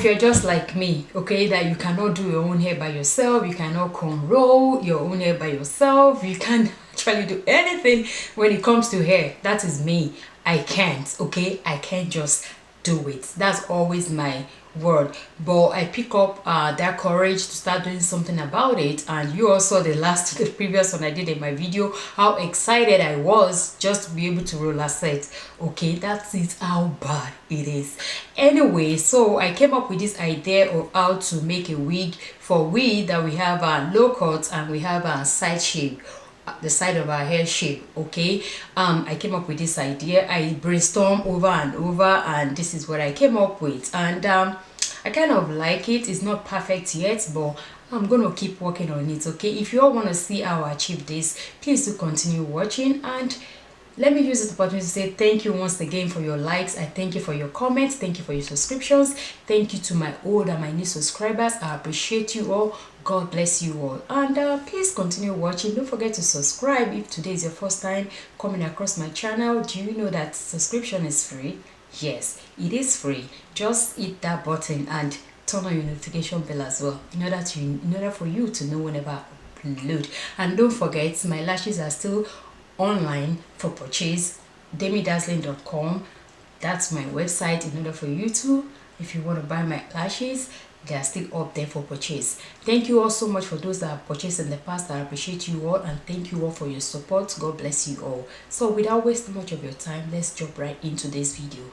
you're just like me, okay, that you cannot do your own hair by yourself, you cannot cornrow your own hair by yourself, you can't actually do anything when it comes to hair, that is me. I can't, okay, I can't just do it. That's always my word. But I pick up that courage to start doing something about it. And you also the previous one I did in my video, how excited I was just to be able to roller set. Okay, that is how bad it is. Anyway, so I came up with this idea of how to make a wig for we that we have low cut and we have a side shape, the side of our hair shape. Okay, I came up with this idea. I brainstormed over and over, and this is what I came up with. And I kind of like it. It's not perfect yet, but I'm gonna keep working on it. Okay, if you all want to see how I achieve this, please do continue watching. And let me use this opportunity to say thank you once again for your likes. I thank you for your comments. Thank you for your subscriptions. Thank you to my old and my new subscribers. I appreciate you all. God bless you all. And please continue watching. Don't forget to subscribe if today is your first time coming across my channel. Do you know that subscription is free? Yes, it is free. Just hit that button and turn on your notification bell as well in order for you to know whenever I upload. And don't forget, my lashes are still online for purchase. demidazzling.com, that's my website. In order for you to, if you want to buy my lashes, they are still up there for purchase. Thank you all so much for those that have purchased in the past. I appreciate you all, and thank you all for your support. God bless you all. So without wasting much of your time, let's jump right into this video.